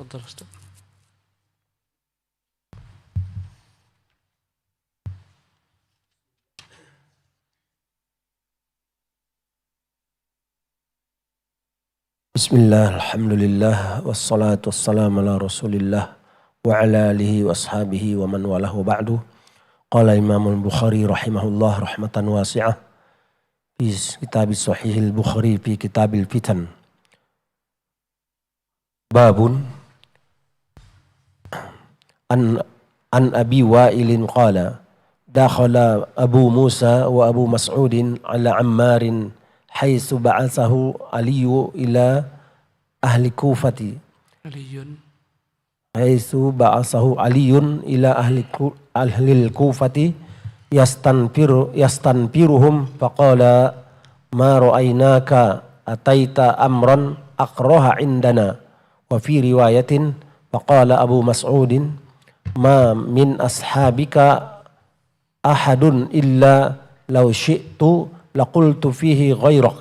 تفضل أستاذ. Bismillah, alhamdulillah, wassalatu wassalamu ala rasulillah wa ala alihi wa ashabihi wa man walahu ba'du. Qala Imamul Bukhari rahimahullah rahmatan wasi'ah fi kitab sahihil Bukhari fi kitabil fitan. Babun an Abi Wa'ilin qala dakhala Abu Musa wa Abu Mas'udin ala Ammarin haitsu ba'athahu Aliyu ila ahli Kufati. Haitsu ba'athahu Aliyun ila ahli Kufati yastanfiruhum faqala ma ra'aynaka ataita amran akraha indana. Wa fi riwayatin faqala Abu Mas'udin ma min ashabika ahadun illa law syi'tu laqultu fihi ghairak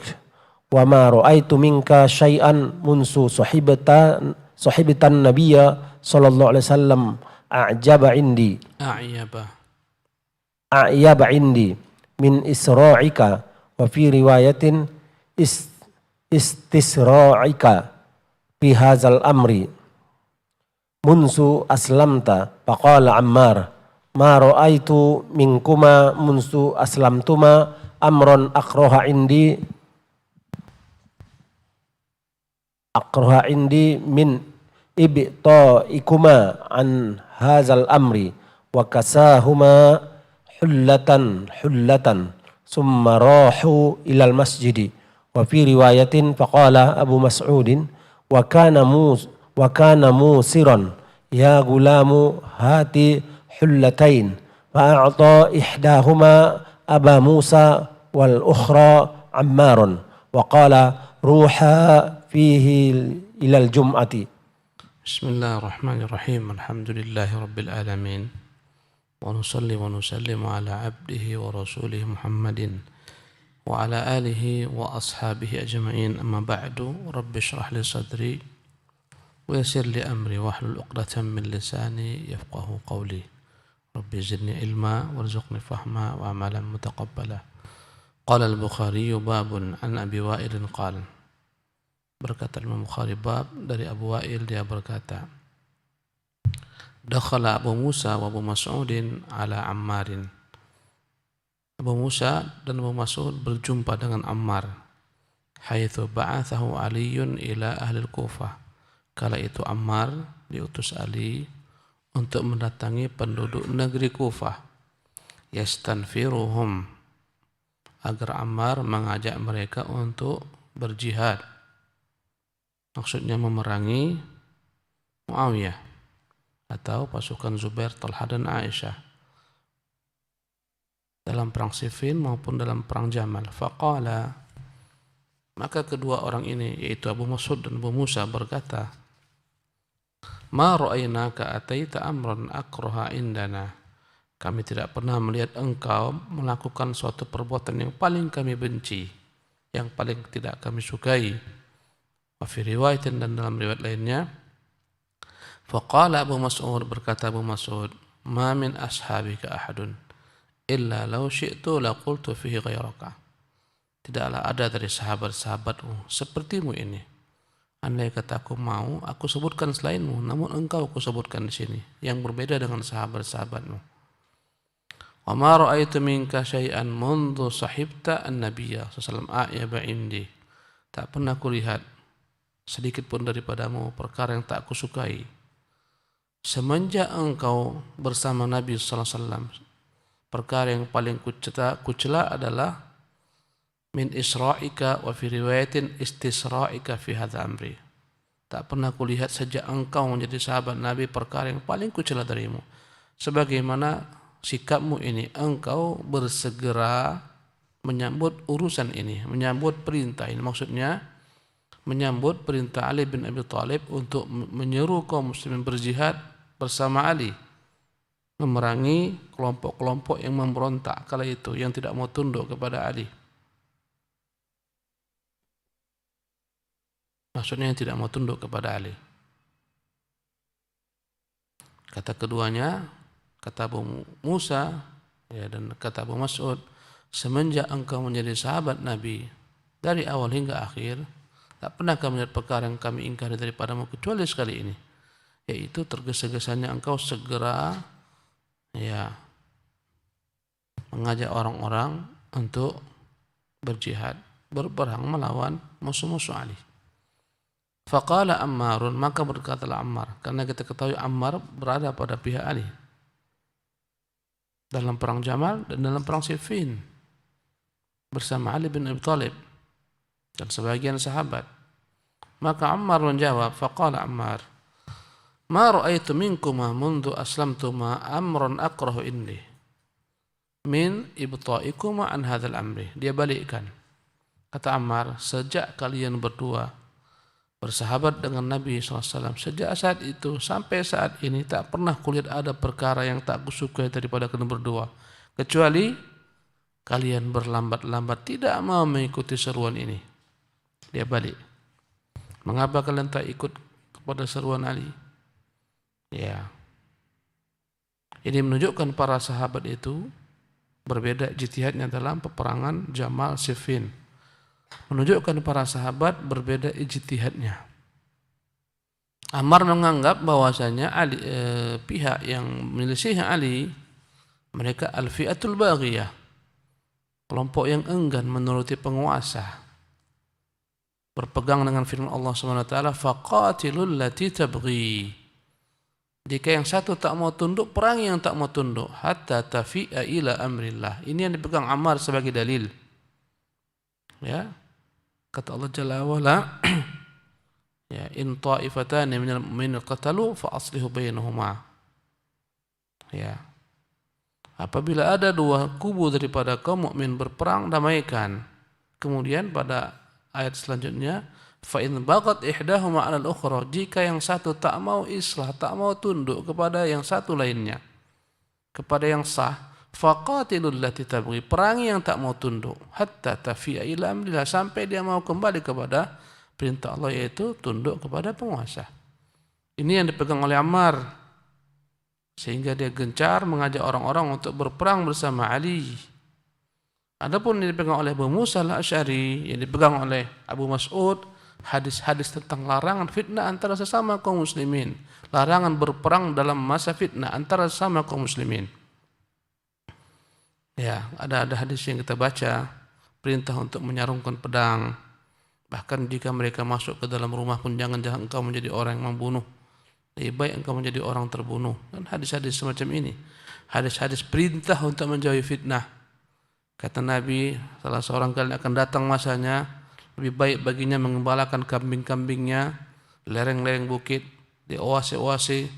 wa ma ra'aitu minka syai'an munsu sahibitan nabiyya sallallahu alaihi wasallam a'yaba indi min isra'ika wa fi riwayatin istisra'ika fi hadzal amri munsu aslamta faqala Ammar ma ra'aitu minkuma munsu aslamtuma amron akraha indi min ibta'ikuma an hazal amri wa kasahuma hullatan summa rahu ilal masjidi. Wa fi riwayatin faqala Abu Mas'udin wa kana musiran ya gulamu hati hullatain fa a'ta ihdahuma Aba Musa wal ukhra Ammarun wa qala ruha fihi ilal jum'ati. Bismillahirrahmanirrahim. Alhamdulillahi rabbil alamin. Wa nusalli wa nusallimu ala abdihi wa rasulih Muhammadin wa ala alihi wa ashabihi ajma'in. Amma ba'du. Rabbi shrah li sadri wa yassir li amri wa hlul 'uqdatam min lisani yafqahu qawli. Rabbi zidni ilma warzuqni fahma wa amalan mutaqabbala. Qala al-Bukhari babun an Abi Wa'il qala. Berkata Imam Bukhari bab dari Abu Wa'il, dia berkata dakhala Abu Musa wa Abu Mas'udin ala Ammarin. Abu Musa dan Abu Mas'ud berjumpa dengan Ammar. Haitsu ba'athahu Aliyun ila ahli Kufah. Kala itu Ammar diutus Ali untuk mendatangi penduduk negeri Kufah. Yastanfiruhum, agar Ammar mengajak mereka untuk berjihad. Maksudnya memerangi Muawiyah atau pasukan Zubair, Talha dan Aisyah dalam perang Siffin maupun dalam perang Jamal. Faqala, maka kedua orang ini yaitu Abu Mas'ud dan Abu Musa berkata, ma ra'aynaka ataita amran akraha indana. Kami tidak pernah melihat engkau melakukan suatu perbuatan yang paling kami benci, yang paling tidak kami sukai. Wa fi riwayatin, dan dalam riwayat lainnya, faqala Abu Mas'ud, berkata Abu Mas'ud, ma min ashabika ahadun illa law syi'tu laqultu fihi ghairaka. Tidaklah ada dari sahabat-sahabatmu sepertimu ini. Andai kata aku mau, aku sebutkan selainmu, namun engkau aku sebutkan di sini, yang berbeda dengan sahabat-sahabatmu. Wa ma ra'aitu minka syai'an mundu sahibta an-nabiyya sallallahu alaihi wasallam a'yaba. Tak pernah kulihat sedikit pun daripadamu perkara yang tak kusukai semenjak engkau bersama Nabi sallallahu alaihi wasallam. Perkara yang paling kucela adalah min isra'ika wa fi riwayatin istisra'ika fi hadza amri. Tak pernah kulihat sejak engkau menjadi sahabat Nabi perkara yang paling kucela darimu, sebagaimana sikapmu ini, engkau bersegera menyambut urusan ini, menyambut perintah ini. Maksudnya menyambut perintah Ali bin Abi Thalib untuk menyeru kaum muslimin berjihad bersama Ali, memerangi kelompok-kelompok yang memberontak kala itu, yang tidak mau tunduk kepada Ali. Maksudnya yang tidak mau tunduk kepada Ali. Kata keduanya, kata Abu Musa ya, dan kata Abu Mas'ud, semenjak engkau menjadi sahabat Nabi dari awal hingga akhir, tak pernah kami melihat perkara yang kami ingkari daripadamu kecuali sekali ini, yaitu tergesa-gesanya engkau segera ya mengajak orang-orang untuk berjihad, berperang melawan musuh-musuh Ali. Faqala Ammarun, maka berkatalah Ammar, karena kita ketahui Ammar berada pada pihak Ali dalam perang Jamal dan dalam perang Siffin bersama Ali bin Abi Thalib dan sebagian sahabat. Maka Ammar menjawab, faqala Ammar, ma ra'aitu minkuma mundu aslamtuma amran akrahu indi min ibta'ikuma an hadzal amri. Dia balikkan. Kata Ammar, sejak kalian berdua bersahabat dengan Nabi SAW, sejak saat itu sampai saat ini tak pernah kulihat ada perkara yang tak kusukai daripada kalian berdua, kecuali kalian berlambat-lambat tidak mau mengikuti seruan ini. Dia balik. Mengapa kalian tak ikut kepada seruan Ali? Ya, ini menunjukkan para sahabat itu berbeda ijtihadnya dalam peperangan Jamal Siffin. Menunjukkan para sahabat berbeda ijtihadnya. Ammar menganggap bahwasanya pihak yang menyelisih Ali, mereka al-fi'atul baghiyah, kelompok yang enggan menuruti penguasa, berpegang dengan firman Allah SWT, faqatilul lati tabghi. Jika yang satu tak mau tunduk, perangi yang tak mau tunduk, hatta tafi'a ila amrillah. Ini yang dipegang Ammar sebagai dalil. Ya, kata Allah Jalla wa'ala, ya, in ta'ifatani minal mu'minin qatalu fa aslihu bainahuma. Ya, apabila ada dua kubu daripada kaum mukmin berperang, damaikan. Kemudian pada ayat selanjutnya, fa in baghat ihdahuma 'ala al-ukhra, jika yang satu tak mau islah, tak mau tunduk kepada yang satu lainnya, kepada yang sah, faqatilul lati tabghi, perangi yang tak mau tunduk, hatta tafi'a ila amrillah, sampai dia mau kembali kepada perintah Allah, yaitu tunduk kepada penguasa. Ini yang dipegang oleh Ammar, sehingga dia gencar mengajak orang-orang untuk berperang bersama Ali. Adapun yang dipegang oleh Abu Musa al-Asy'ari, yang dipegang oleh Abu Mas'ud, hadis-hadis tentang larangan fitnah antara sesama kaum muslimin, larangan berperang dalam masa fitnah antara sesama kaum muslimin. Ya, ada hadis yang kita baca, perintah untuk menyarungkan pedang. Bahkan jika mereka masuk ke dalam rumah pun jangan engkau menjadi orang yang membunuh. Lebih baik engkau menjadi orang terbunuh. Dan hadis-hadis semacam ini. Hadis-hadis perintah untuk menjauhi fitnah. Kata Nabi, salah seorang kalian akan datang masanya, lebih baik baginya mengembalakan kambing-kambingnya di lereng-lereng bukit, di oase-oase,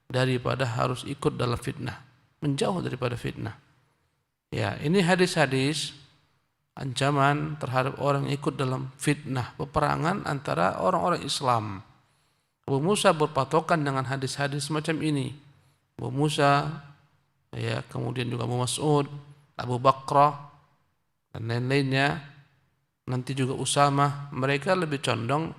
daripada harus ikut dalam fitnah. Menjauh daripada fitnah. Ya, ini hadis-hadis ancaman terhadap orang yang ikut dalam fitnah peperangan antara orang-orang Islam. Abu Musa berpatokan dengan hadis-hadis semacam ini. Abu Musa, ya, kemudian juga Abu Mas'ud, Abu Bakrah, dan lain-lainnya, nanti juga Usamah, mereka lebih condong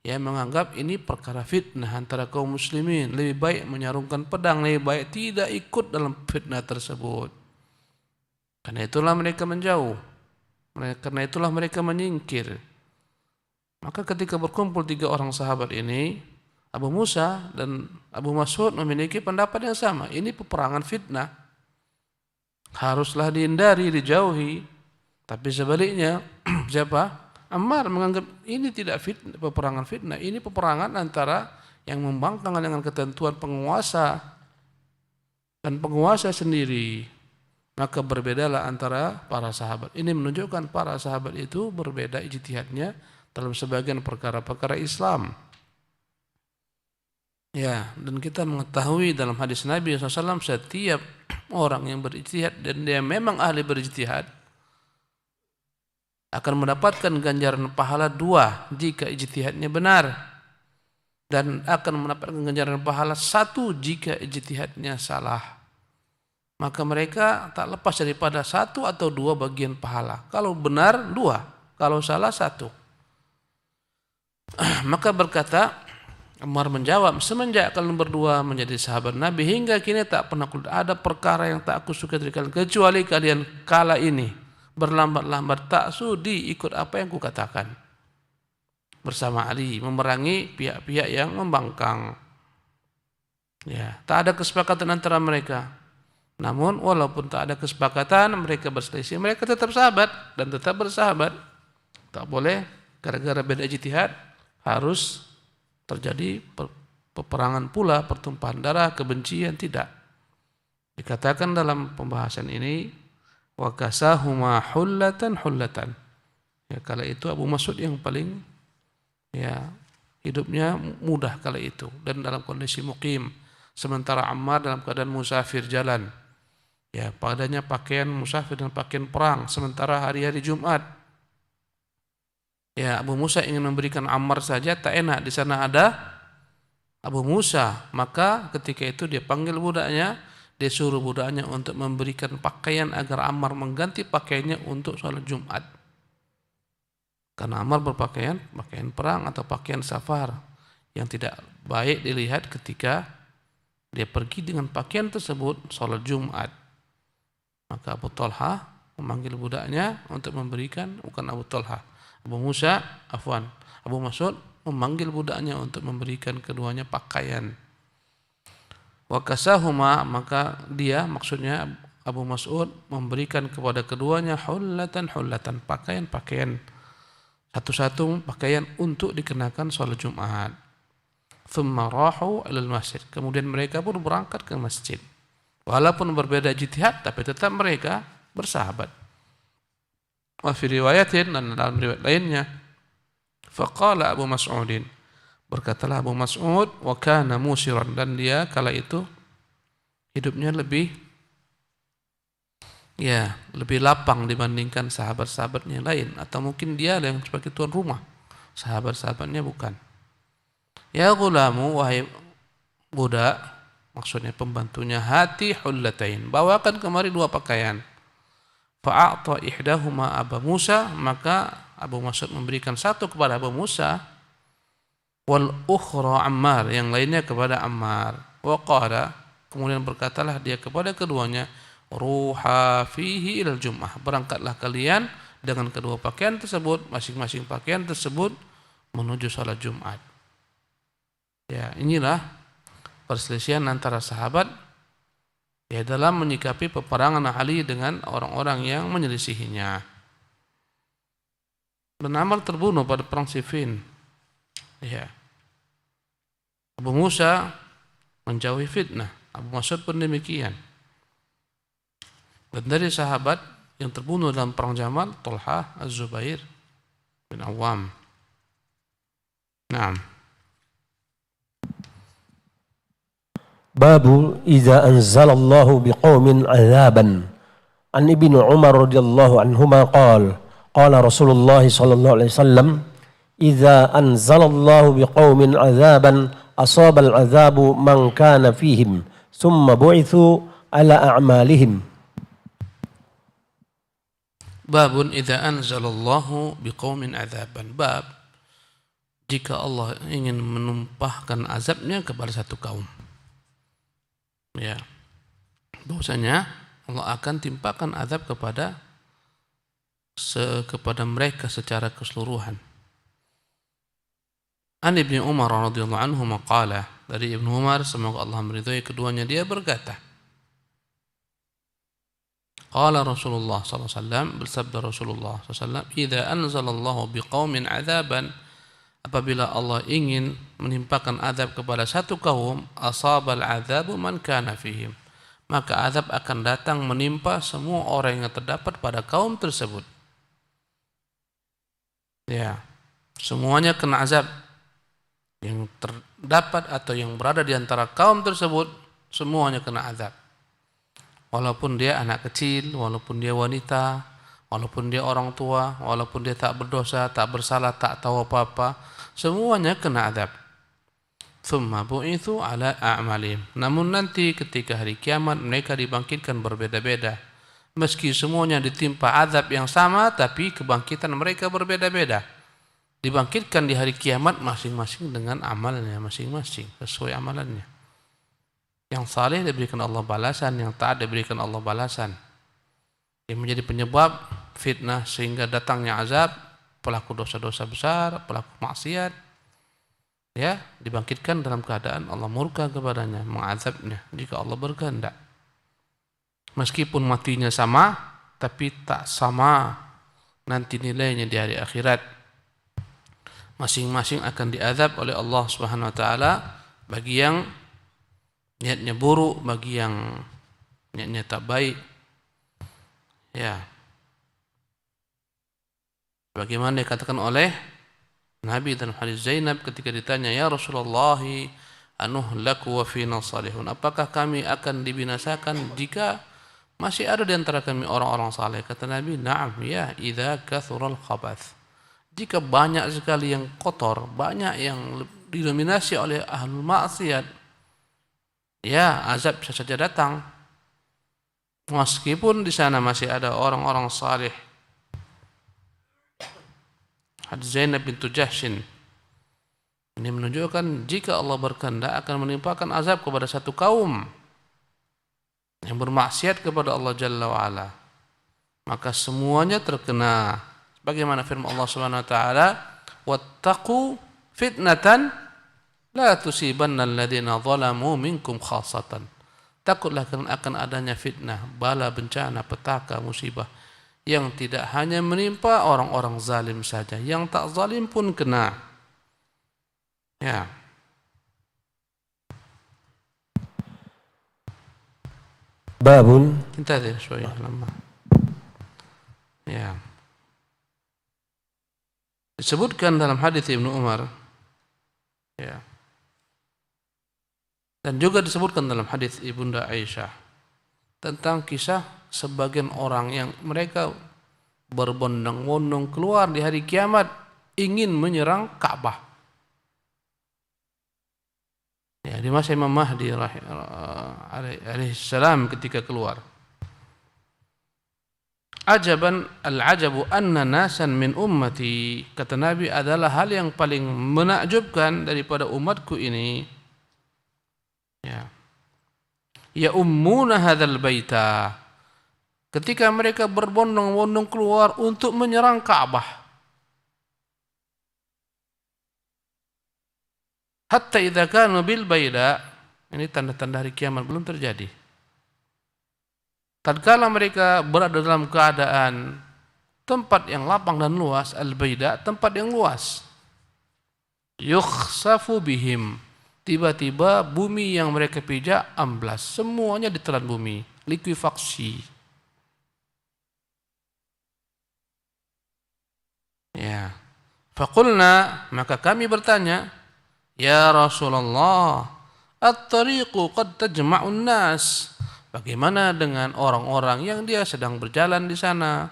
ya menganggap ini perkara fitnah antara kaum muslimin. Lebih baik menyarungkan pedang, lebih baik tidak ikut dalam fitnah tersebut. Karena itulah mereka menjauh. Karena itulah mereka menyingkir. Maka ketika berkumpul tiga orang sahabat ini, Abu Musa dan Abu Mas'ud memiliki pendapat yang sama. Ini peperangan fitnah. Haruslah dihindari, dijauhi. Tapi sebaliknya, siapa? Ammar menganggap ini tidak fitnah, peperangan fitnah. Ini peperangan antara yang membangkang dengan ketentuan penguasa dan penguasa sendiri. Maka berbedalah antara para sahabat. Ini menunjukkan para sahabat itu berbeda ijtihadnya dalam sebagian perkara-perkara Islam. Ya, dan kita mengetahui dalam hadis Nabi SAW, setiap orang yang berijtihad dan dia memang ahli berijtihad akan mendapatkan ganjaran pahala 2 jika ijtihadnya benar, dan akan mendapatkan ganjaran pahala 1 jika ijtihadnya salah. Maka mereka tak lepas daripada 1 atau 2 bagian pahala. Kalau benar 2, kalau salah 1. Maka berkata Ammar menjawab, semenjak kalian berdua menjadi sahabat Nabi hingga kini tak pernah ada perkara yang tak aku suka dari kalian kecuali kalian kala ini berlambat-lambat tak sudi ikut apa yang kukatakan bersama Ali memerangi pihak-pihak yang membangkang. Ya, tak ada kesepakatan antara mereka. Namun walaupun tak ada kesepakatan, mereka berselisih, mereka tetap sahabat dan tetap bersahabat. Tak boleh gara-gara beda ijtihad harus terjadi peperangan pula, pertumpahan darah, kebencian, tidak. Dikatakan dalam pembahasan ini wa kasahuma hullatan. Ya, kala itu Abu Mas'ud yang paling hidupnya mudah kala itu dan dalam kondisi mukim, sementara Ammar dalam keadaan musafir jalan. Ya, padanya pakaian musafir dan pakaian perang sementara hari-hari Jumat. Ya, Abu Musa ingin memberikan Ammar saja tak enak, di sana ada Abu Musa, maka ketika itu dia panggil budaknya, dia suruh budaknya untuk memberikan pakaian agar Ammar mengganti pakaiannya untuk sholat Jumat. Karena Ammar berpakaian perang atau pakaian safar yang tidak baik dilihat ketika dia pergi dengan pakaian tersebut sholat Jumat. Maka Abu Talha memanggil budaknya untuk memberikan, bukan Abu Talha, Abu Mas'ud memanggil budaknya untuk memberikan keduanya pakaian. Wa kasahuma, maka dia maksudnya Abu Mas'ud memberikan kepada keduanya hullatan, pakaian satu-satu pakaian untuk dikenakan sholat Jumat. Thumma rahu ilal masjid, kemudian mereka pun berangkat ke masjid. Walaupun berbeda ijtihad tapi tetap mereka bersahabat. Wa fi riwayatin, dan dalam riwayat lainnya, faqala Abu Mas'udin, berkatalah Abu Mas'ud, wa kana musiran, dan dia kala itu hidupnya lebih lapang dibandingkan sahabat-sahabatnya lain, atau mungkin dia yang sebagai tuan rumah, sahabat-sahabatnya bukan. Ya gulamu, wahai budak, maksudnya pembantunya, hati hullatain, bawakan kemari dua pakaian. Fa'a'ta ihdahuma Abu Musa, maka Abu Mas'ud memberikan satu kepada Abu Musa, wal ukhra Ammar, yang lainnya kepada Ammar. Wa qala, kemudian berkatalah dia kepada keduanya, ruha fihi ilal jum'ah, berangkatlah kalian dengan kedua pakaian tersebut, masing-masing pakaian tersebut menuju salat Jumat. Ya, inilah perselisihan antara sahabat dalam menyikapi peperangan Ali dengan orang-orang yang menyelisihinya. Dan Ammar terbunuh pada perang Siffin. Ya. Abu Musa menjauhi fitnah, Abu Mas'ud pun demikian. Dan dari sahabat yang terbunuh dalam perang Jamal, Talha Az-Zubair bin Awam. Naam. Babu idza anzalallahu biqaumin azaban. An Ibnu Umar radhiyallahu anhuma qala Rasulullah sallallahu alaihi wasallam idza anzalallahu biqaumin azaban asaba al-azabu man kana fihim thumma bu'ithu ala a'malihim. Babun idza anzalallahu biqaumin azaban. Bab jika Allah ingin menumpahkan azabnya kepada satu kaum. Ya, bahwasanya Allah akan timpakan azab kepada mereka secara keseluruhan. An Ibnu Umar radhiyallahu anhu maqala, dari Ibnu Umar semoga Allah meridhai keduanya, dia berkata, qala Rasulullah sallallahu alaihi wasallam, bersabda Rasulullah sallallahu alaihi wasallam, idza anzalallahu biqaumin azaban, apabila Allah ingin menimpakan azab kepada satu kaum, asabal azabu man kana fihim, maka azab akan datang menimpa semua orang yang terdapat pada kaum tersebut. Ya, semuanya kena azab. Yang terdapat atau yang berada di antara kaum tersebut, semuanya kena azab. Walaupun dia anak kecil, walaupun dia wanita, walaupun dia orang tua, walaupun dia tak berdosa, tak bersalah, tak tahu apa-apa, semuanya kena azab. Tsumma bu'itsu ala a'malihim. Namun nanti ketika hari kiamat mereka dibangkitkan berbeda-beda. Meski semuanya ditimpa azab yang sama, tapi kebangkitan mereka berbeda-beda. dibangkitkan di hari kiamat masing-masing dengan amalnya masing-masing, sesuai amalannya. Yang saleh diberikan Allah balasan, yang taat diberikan Allah balasan. Yang menjadi penyebab fitnah sehingga datangnya azab, pelaku dosa-dosa besar, pelaku maksiat, ya, dibangkitkan dalam keadaan Allah murka kepadanya, mengazabnya jika Allah berkehendak. Meskipun matinya sama, tapi tak sama nanti nilainya di hari akhirat. Masing-masing akan diazab oleh Allah Subhanahu wa taala, bagi yang niatnya buruk, bagi yang niatnya tak baik. Ya. Bagaimana dikatakan oleh Nabi dalam hadis Zainab ketika ditanya, "Ya Rasulullah, anuhlaku wa fina salihun?" Apakah kami akan dibinasakan jika masih ada di antara kami orang-orang saleh? Kata Nabi, "Na'am, ya, idza kathural khabath." Jika banyak sekali yang kotor, banyak yang didominasi oleh ahlul maksiat, ya, azab bisa saja datang. Meskipun di sana masih ada orang-orang saleh. Hadis Zainab bintu Jahshin ini menunjukkan jika Allah berkehendak akan menimpakan azab kepada satu kaum yang bermaksiat kepada Allah Jalla wa'ala, maka semuanya terkena. Bagaimana firman Allah Subhanahu wa taala, "Wattaqu fitnatan la tusibanna alladziina zalamu minkum khassatan." Takutlah akan adanya fitnah, bala, bencana, petaka, musibah yang tidak hanya menimpa orang-orang zalim saja, yang tak zalim pun kena. Ya. Babun. Kita sesuai lama. Ya. Disebutkan dalam hadis Ibnu Umar, ya, dan juga disebutkan dalam hadis Ibunda Aisyah tentang kisah sebagian orang yang mereka berbondong-bondong keluar di hari kiamat ingin menyerang Ka'bah. Ya, di masa Imam Mahdi alaihissalam ketika keluar. Ajaban al-ajabu anna nasan min ummati, kata Nabi, adalah hal yang paling menakjubkan daripada umatku ini. Ya ummuna hadzal baita, ketika mereka berbondong-bondong keluar untuk menyerang Ka'bah. Hatta idza kanu bil baida, ini tanda-tanda hari kiamat belum terjadi. Tatkala mereka berada dalam keadaan tempat yang lapang dan luas, al-baida, tempat yang luas, yukhsafu bihim, tiba-tiba bumi yang mereka pijak amblas, semuanya ditelan bumi, likuifaksi. Ya. Faqulna, maka kami bertanya, "Ya Rasulullah, at-tariqu qad tajma'un nas." Bagaimana dengan orang-orang yang dia sedang berjalan di sana,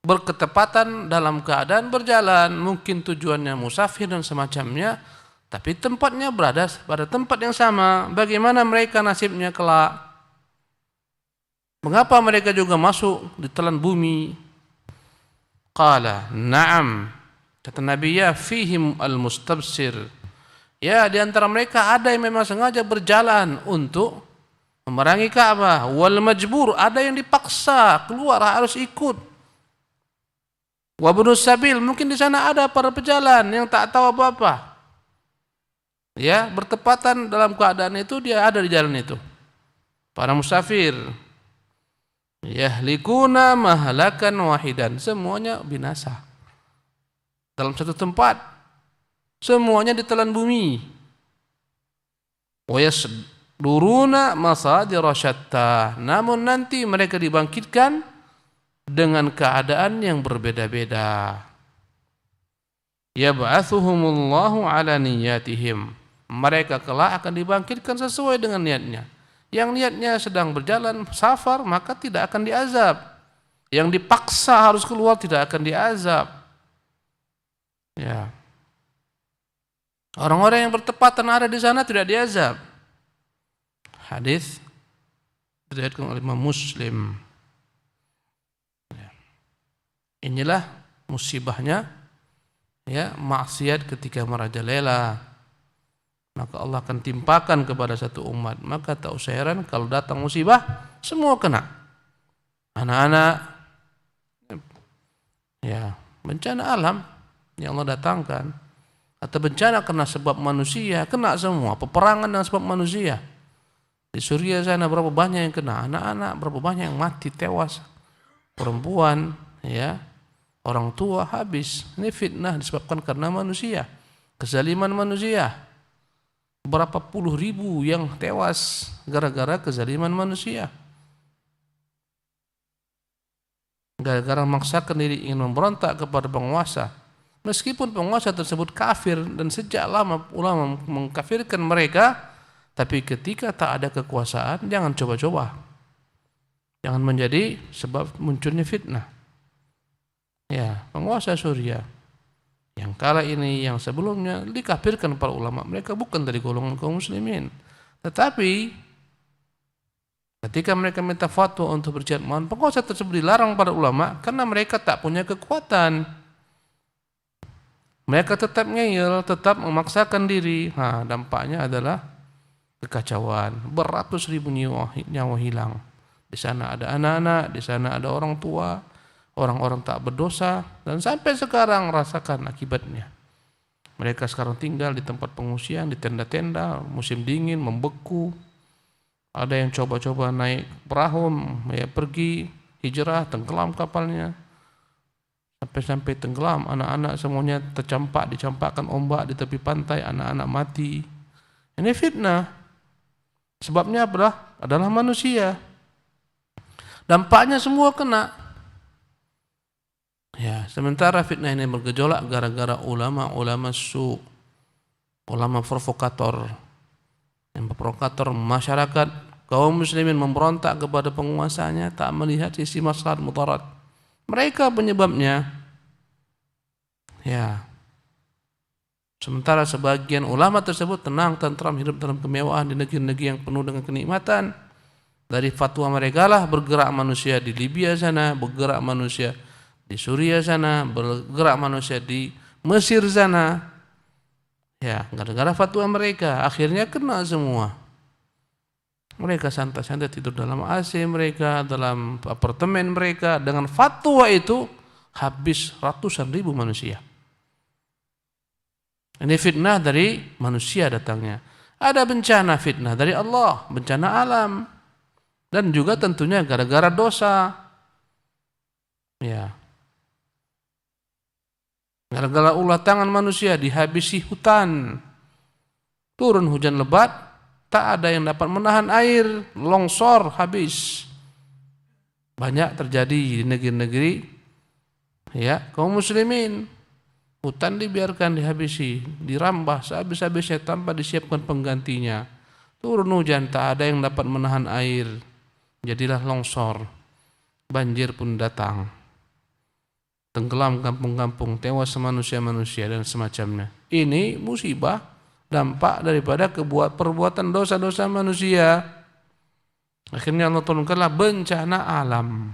berketepatan dalam keadaan berjalan, mungkin tujuannya musafir dan semacamnya, tapi tempatnya berada pada tempat yang sama. Bagaimana mereka nasibnya kelak? Mengapa mereka juga masuk di telan bumi? Qala, "Na'am." Kata Nabi, "Ya fihim al-mustabsir." Ya, di antara mereka ada yang memang sengaja berjalan untuk memerangi Ka'bah, wal majbur, ada yang dipaksa keluar harus ikut. Wa bunus sabil, mungkin di sana ada para pejalan yang tak tahu apa-apa. Ya, bertepatan dalam keadaan itu dia ada di jalan itu. Para musafir. Yahlikuna mahlakan wahidan, semuanya binasa. Dalam satu tempat, semuanya ditelan bumi. Wa duruna masadira syatta, namun nanti mereka dibangkitkan dengan keadaan yang berbeda-beda. Yab'atsuhumullahu ala niyatihim, mereka kelak akan dibangkitkan sesuai dengan niatnya. Yang niatnya sedang berjalan safar maka tidak akan diazab, yang dipaksa harus keluar tidak akan diazab. Ya. Orang-orang yang bertepatan ada di sana tidak diazab. Hadis diriwayatkan oleh Imam Muslim. Inilah musibahnya, ya maksiat ketika merajalela, maka Allah akan timpakan kepada satu umat. Maka tak usah heran kalau datang musibah semua kena. Anak-anak, ya bencana alam yang Allah datangkan, atau bencana kena sebab manusia, kena semua. Peperangan dengan sebab manusia. Di Suriah sana berapa banyak yang kena, anak-anak berapa banyak yang mati, tewas, perempuan, ya, orang tua habis. Ini fitnah disebabkan karena manusia, kezaliman manusia. Berapa puluh ribu yang tewas gara-gara kezaliman manusia. Gara-gara memaksakan diri ingin memberontak kepada penguasa. Meskipun penguasa tersebut kafir dan sejak lama ulama mengkafirkan mereka, tapi ketika tak ada kekuasaan, jangan coba-coba. Jangan menjadi sebab munculnya fitnah. Ya, penguasa Suriah yang kala ini, yang sebelumnya dikafirkan para ulama, mereka bukan dari golongan kaum muslimin. Tetapi ketika mereka minta fatwa untuk berjihad melawan penguasa tersebut, dilarang para ulama karena mereka tak punya kekuatan. Mereka tetap ngeyel, tetap memaksakan diri. Nah, dampaknya adalah kekacauan, beratus ribu nyawa hilang. Di sana ada anak-anak, di sana ada orang tua, orang-orang tak berdosa, dan sampai sekarang rasakan akibatnya. Mereka sekarang tinggal di tempat pengungsian, di tenda-tenda, musim dingin, membeku. Ada yang coba-coba naik perahu, ya pergi hijrah, tenggelam kapalnya. Sampai tenggelam, anak-anak semuanya dicampakkan ombak di tepi pantai, anak-anak mati. Ini fitnah. Sebabnya adalah manusia. Dampaknya semua kena. Ya, sementara fitnah ini bergejolak gara-gara ulama-ulama ulama provokator, yang provokator masyarakat kaum muslimin memberontak kepada penguasanya, tak melihat sisi maslahat mudarat. Mereka penyebabnya. Ya. Sementara sebagian ulama tersebut tenang, tentram, hidup dalam kemewahan di negeri-negeri yang penuh dengan kenikmatan. Dari fatwa mereka lah bergerak manusia di Libya sana, bergerak manusia di Suriah sana, bergerak manusia di Mesir sana. Ya, gara-gara fatwa mereka akhirnya kena semua. Mereka santai-santai tidur dalam AC mereka, dalam apartemen mereka. Dengan fatwa itu habis ratusan ribu manusia. Ini fitnah dari manusia datangnya. Ada bencana fitnah dari Allah, bencana alam. Dan juga tentunya gara-gara dosa. Ya. Gara-gara ulah tangan manusia dihabisi hutan. Turun hujan lebat, tak ada yang dapat menahan air, longsor habis. Banyak terjadi di negeri-negeri ya, kaum muslimin. Hutan dibiarkan dihabisi, dirambah sehabis-habisnya tanpa disiapkan penggantinya. Turun hujan, tak ada yang dapat menahan air. Jadilah longsor. Banjir pun datang. Tenggelam kampung-kampung, tewas manusia-manusia dan semacamnya. Ini musibah, dampak daripada perbuatan dosa-dosa manusia. Akhirnya Allah turunkanlah bencana alam.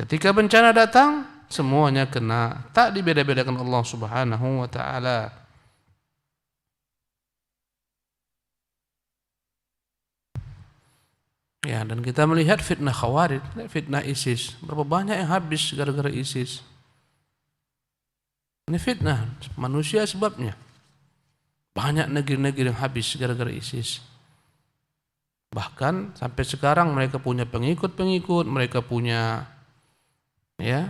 Ketika bencana datang, semuanya kena, tak dibeda-bedakan Allah Subhanahu wa taala. Ya, dan kita melihat fitnah Khawarij, fitnah ISIS. Berapa banyak yang habis gara-gara ISIS. Ini fitnah manusia sebabnya. Banyak negeri-negeri yang habis gara-gara ISIS. Bahkan sampai sekarang mereka punya pengikut-pengikut, mereka punya ya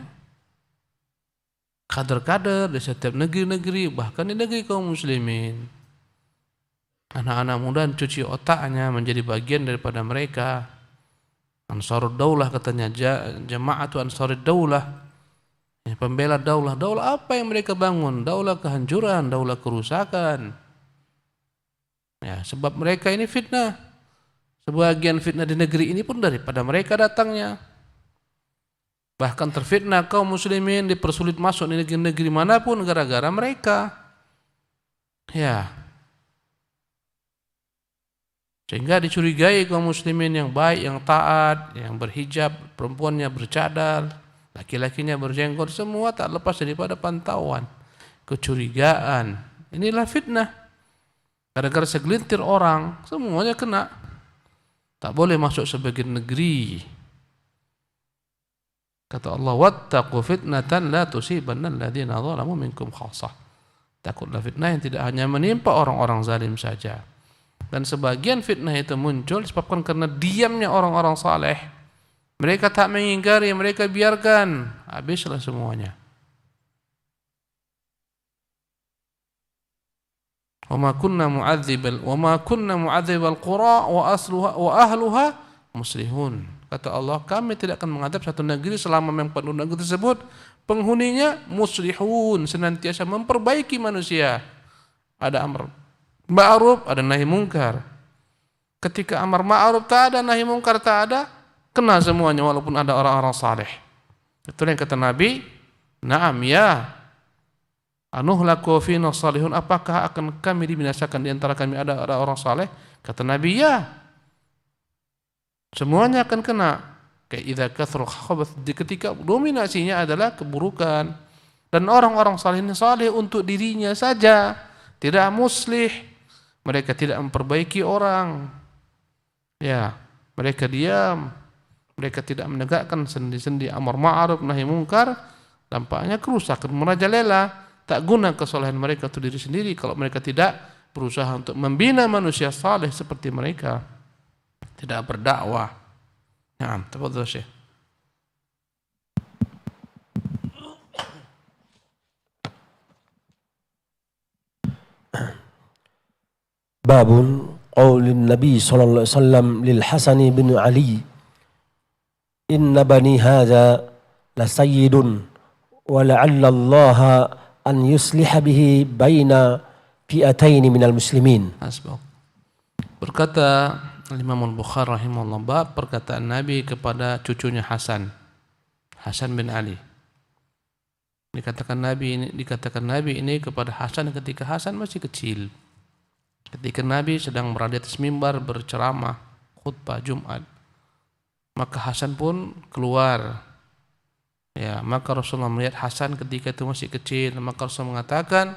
kader-kader di setiap negeri-negeri, bahkan di negeri kaum muslimin. Anak-anak muda cuci otaknya menjadi bagian daripada mereka. Ansarud Daulah katanya, Jama'atu Ansarud Daulah, ya, pembela daulah. Daulah apa yang mereka bangun? Daulah kehancuran, daulah kerusakan. Ya, sebab mereka ini fitnah. Sebagian fitnah di negeri ini pun daripada mereka datangnya. Bahkan terfitnah kaum muslimin, dipersulit masuk di negeri-negeri manapun gara-gara mereka. Ya. Sehingga dicurigai kaum muslimin yang baik, yang taat, yang berhijab, perempuannya bercadar, Laki-lakinya berjenggot, semua tak lepas daripada pantauan, kecurigaan. Inilah fitnah. Gara-gara segelintir orang, semuanya kena. Tak boleh masuk sebagian negeri. Kata Allah, wattaqu fitnatan la tusibanna alladziina zalamu minkum khassah. Takutlah fitnah yang tidak hanya menimpa orang-orang zalim saja. Dan sebagian fitnah itu muncul disebabkan karena diamnya orang-orang saleh. Mereka tak mengingkari, mereka biarkan, habislah semuanya. Wa ma kunna mu'adzibal qura wa ahluha muslihun. Kata Allah, kami tidak akan mengadab satu negeri selama memang penduduk negeri tersebut penghuninya muslihun, senantiasa memperbaiki manusia. Ada amar ma'ruf, ada nahi mungkar. Ketika amar ma'ruf tak ada, nahi mungkar tak ada, kena semuanya walaupun ada orang-orang saleh. Itulah yang kata Nabi, na'am ya. Anuhlaku fina salihun, apakah akan kami dibinasakan di antara kami ada orang saleh? Kata Nabi, ya. Semuanya akan kena. Kayak idza kathura khabath, ketika dominasinya adalah keburukan. Dan orang-orang saleh ini saleh untuk dirinya saja, tidak muslih. Mereka tidak memperbaiki orang. Ya, mereka diam. Mereka tidak menegakkan sendi-sendi amar ma'ruf nahi mungkar. Dampaknya kerusakan merajalela. Tak guna kesolehan mereka untuk diri sendiri kalau mereka tidak berusaha untuk membina manusia saleh seperti mereka, tidak berdakwah. Naam, tafadhal Syekh. Babun qaulin Nabi sallallahu alaihi wasallam lil Hasan bin Ali, inna bani hadza la sayyidun wa la'alla Allah an yusliha bihi baina fi'ataini minal muslimin. Asbab. Berkata Imam Al-Bukhari rahimahullah, bab perkataan Nabi kepada cucunya Hasan bin Ali. Dikatakan Nabi ini kepada Hasan ketika Hasan masih kecil. Ketika Nabi sedang berada di atas mimbar berceramah khutbah Jumat. Maka Hasan pun keluar. Ya, maka Rasulullah melihat Hasan ketika itu masih kecil, maka Rasulullah mengatakan,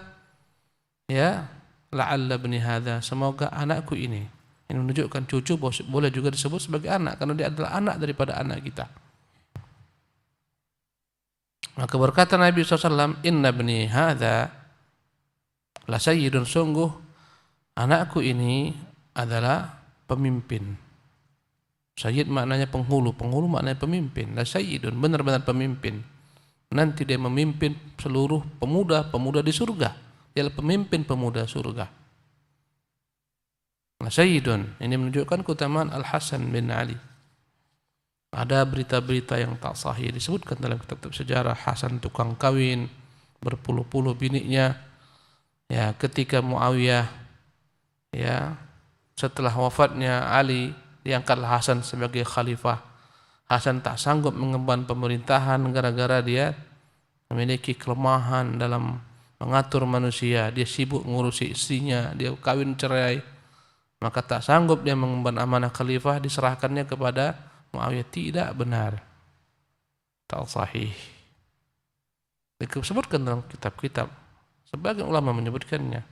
ya, la'alla ibni hadza, semoga anakku ini. Ini menunjukkan cucu boleh juga disebut sebagai anak karena dia adalah anak daripada anak kita. Maka berkata Nabi SAW, inna ibni hadza la sayyidun, sungguh anakku ini adalah pemimpin. Sayyid maknanya penghulu maknanya pemimpin. La sayyidun, benar-benar pemimpin. Nanti dia memimpin seluruh pemuda di surga. Dia adalah pemimpin pemuda surga. La sayyidun, ini menunjukkan keutamaan Al-Hasan bin Ali. Ada berita-berita yang tak sahih disebutkan dalam kitab sejarah. Hasan tukang kawin, berpuluh-puluh biniknya. Ya, ketika Muawiyah, ya, setelah wafatnya Ali, diangkatlah Hasan sebagai khalifah. Hasan tak sanggup mengemban pemerintahan gara-gara dia memiliki kelemahan dalam mengatur manusia. Dia sibuk ngurusi istrinya, dia kawin cerai. Maka tak sanggup dia mengemban amanah khalifah, diserahkannya kepada Muawiyah. Tidak benar, tak sahih. Disebutkan dalam kitab-kitab, sebagian ulama menyebutkannya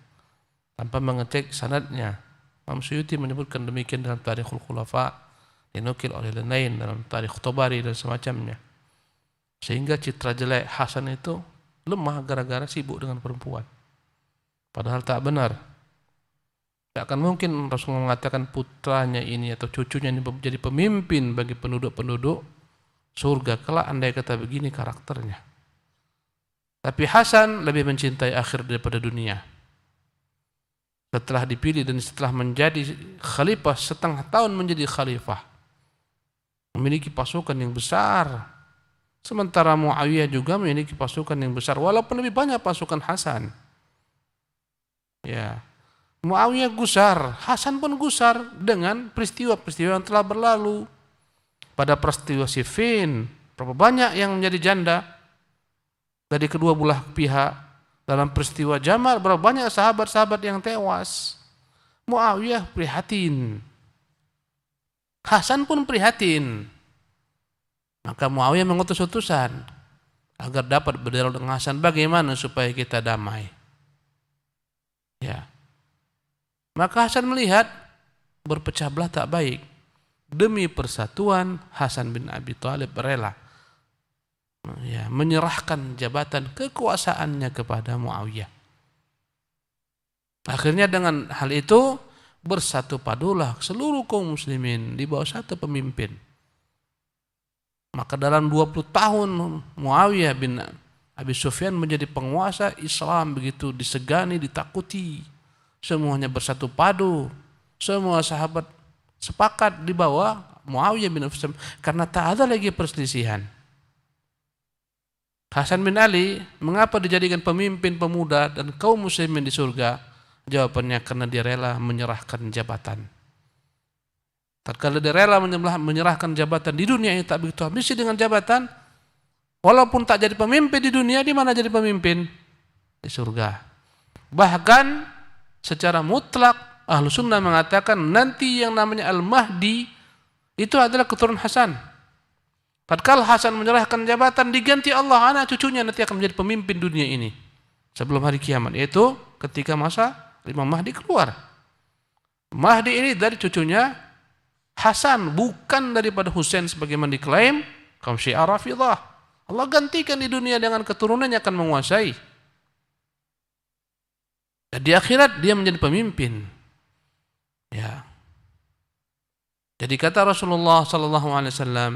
tanpa mengecek sanadnya. Imam Suyuti menyebutkan demikian dalam Tarikhul Khulafa, dinukil oleh lain dalam Tarikh Tabari dan semacamnya. Sehingga citra jelek Hasan itu lemah gara-gara sibuk dengan perempuan. Padahal tak benar. Tak akan mungkin Rasulullah mengatakan putranya ini atau cucunya ini menjadi pemimpin bagi penduduk-penduduk surga kelak andai kata begini karakternya. Tapi Hasan lebih mencintai akhir daripada dunia. Setelah dipilih dan setelah menjadi khalifah, setengah tahun menjadi khalifah, memiliki pasukan yang besar. Sementara Muawiyah juga memiliki pasukan yang besar, walaupun lebih banyak pasukan Hasan. Ya, Muawiyah gusar, Hasan pun gusar dengan peristiwa-peristiwa yang telah berlalu. Pada peristiwa Siffin, berapa banyak yang menjadi janda dari kedua belah pihak. Dalam peristiwa Jamal, berapa banyak sahabat-sahabat yang tewas. Muawiyah prihatin, Hasan pun prihatin. Maka Muawiyah mengutus utusan, agar dapat berdialog dengan Hasan. Bagaimana supaya kita damai? Ya. Maka Hasan melihat berpecah belah tak baik. Demi persatuan, Hasan bin Abi Thalib rela menyerahkan jabatan kekuasaannya kepada Muawiyah. Akhirnya dengan hal itu bersatu padulah seluruh kaum muslimin di bawah satu pemimpin. Maka dalam 20 tahun Muawiyah bin Abi Sufyan menjadi penguasa Islam, begitu disegani, ditakuti. Semuanya bersatu padu. Semua sahabat sepakat di bawah Muawiyah bin Abi Sufyan karena tak ada lagi perselisihan. Hasan bin Ali mengapa dijadikan pemimpin pemuda dan kaum muslimin di surga? Jawabannya karena dia rela menyerahkan jabatan. Tatkala dia rela menyerahkan jabatan di dunia ini tak begitu ambisi dengan jabatan, walaupun tak jadi pemimpin di dunia, di mana jadi pemimpin? Di surga. Bahkan secara mutlak Ahlu Sunnah mengatakan nanti yang namanya Al-Mahdi itu adalah keturunan Hasan. Tatkala Hasan menyerahkan jabatan, diganti Allah, anak cucunya nanti akan menjadi pemimpin dunia ini sebelum hari kiamat, yaitu ketika masa Imam Mahdi keluar. Mahdi ini dari cucunya Hasan, bukan daripada Husain sebagaimana diklaim kaum Syiah Rafidhah. Allah gantikan di dunia dengan keturunan yang akan menguasai. Dan di akhirat dia menjadi pemimpin. Ya. Jadi kata Rasulullah sallallahu alaihi wasallam,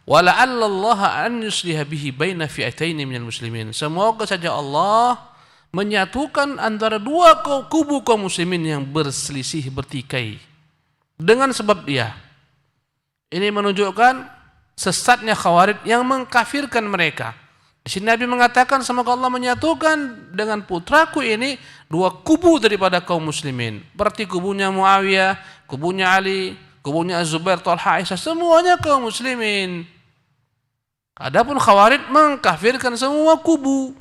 "Wala'alla Allah an yusliha bihi baina fi'ataini minal muslimin." Semoga saja Allah menyatukan antara dua kubu kaum muslimin yang berselisih, bertikai dengan sebab dia. Ini menunjukkan sesatnya Khawarij yang mengkafirkan mereka. Di sini Nabi mengatakan semoga Allah menyatukan dengan putraku ini dua kubu daripada kaum muslimin. Berarti kubunya Muawiyah, kubunya Ali, kubunya Az-Zubair, Talha, Aisyah, semuanya kaum muslimin. Adapun Khawarij mengkafirkan semua kubu.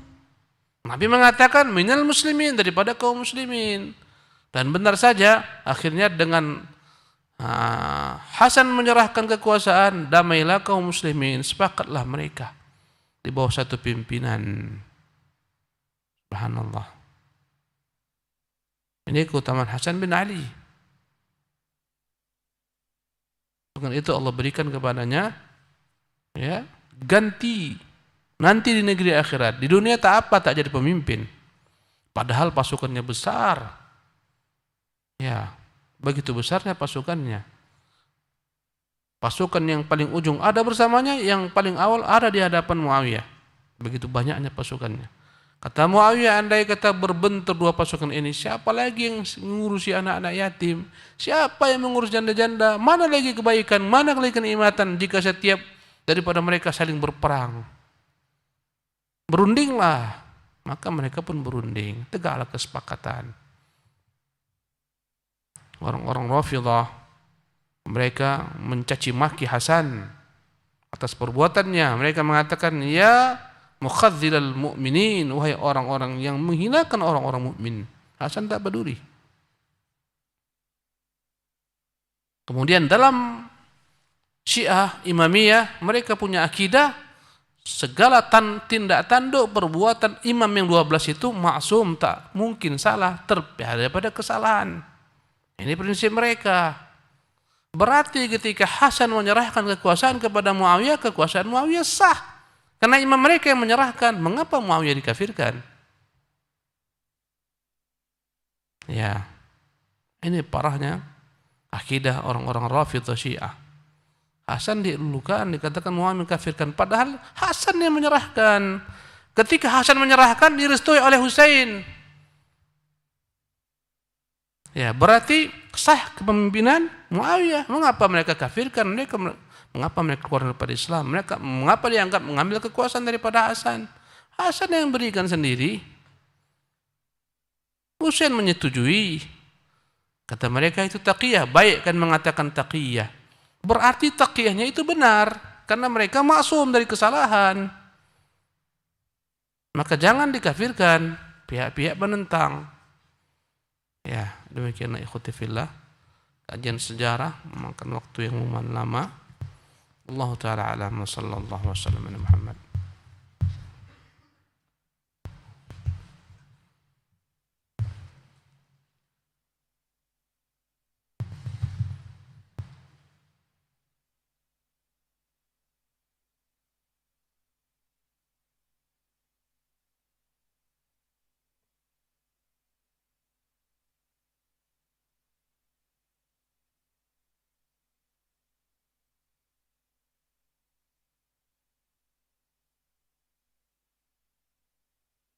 Nabi mengatakan minal muslimin, daripada kaum muslimin. Dan benar saja akhirnya dengan Hasan menyerahkan kekuasaan, damailah kaum muslimin, sepakatlah mereka di bawah satu pimpinan. Subhanallah. Ini keutamaan Hasan bin Ali. Dengan itu Allah berikan kepadanya ya ganti nanti di negeri akhirat. Di dunia tak jadi pemimpin. Padahal pasukannya besar. Ya, begitu besarnya pasukannya. Pasukan yang paling ujung ada bersamanya, yang paling awal ada di hadapan Muawiyah. Begitu banyaknya pasukannya. Kata Muawiyah, andai kata berbentur dua pasukan ini, siapa lagi yang mengurusi anak-anak yatim? Siapa yang mengurus janda-janda? Mana lagi kebaikan? Mana lagi kenikmatan jika setiap daripada mereka saling berperang? Berundinglah. Maka mereka pun berunding. Tegaklah kesepakatan. Orang-orang Rafidhah, mereka mencaci maki Hasan atas perbuatannya. Mereka mengatakan, ya mukhadzilal mu'minin, wahai orang-orang yang menghinakan orang-orang mukmin. Hasan tak peduli. Kemudian dalam Syiah Imamiyah, mereka punya akidah segala tindak tanduk perbuatan imam yang 12 itu maksum, tak mungkin salah, terpihak daripada kesalahan. Ini prinsip mereka. Berarti ketika Hasan menyerahkan kekuasaan kepada Muawiyah, kekuasaan Muawiyah sah. Karena imam mereka yang menyerahkan. Mengapa Muawiyah dikafirkan? Ya, ini parahnya akidah orang-orang Rafidhah Syiah. Hasan dielulukan, dikatakan Muawiyah mengkafirkan. Padahal Hasan yang menyerahkan. Ketika Hasan menyerahkan, direstui oleh Husain. Ya, berarti sah kepemimpinan Muawiyah. Mengapa mereka kafirkan? Mengapa mereka keluar daripada Islam? Mengapa dianggap mengambil kekuasaan daripada Hasan? Hasan yang berikan sendiri. Husain menyetujui. Kata mereka itu taqiyah. Baik kan mengatakan taqiyah. Berarti taqiyahnya itu benar. Karena mereka maksum dari kesalahan. Maka jangan dikafirkan pihak-pihak penentang. Ya, demikianlah ikhwati fillah. Kajian sejarah memakan waktu yang lumayan lama. Allah Ta'ala alam wa sallallahu wa sallam ala Muhammad.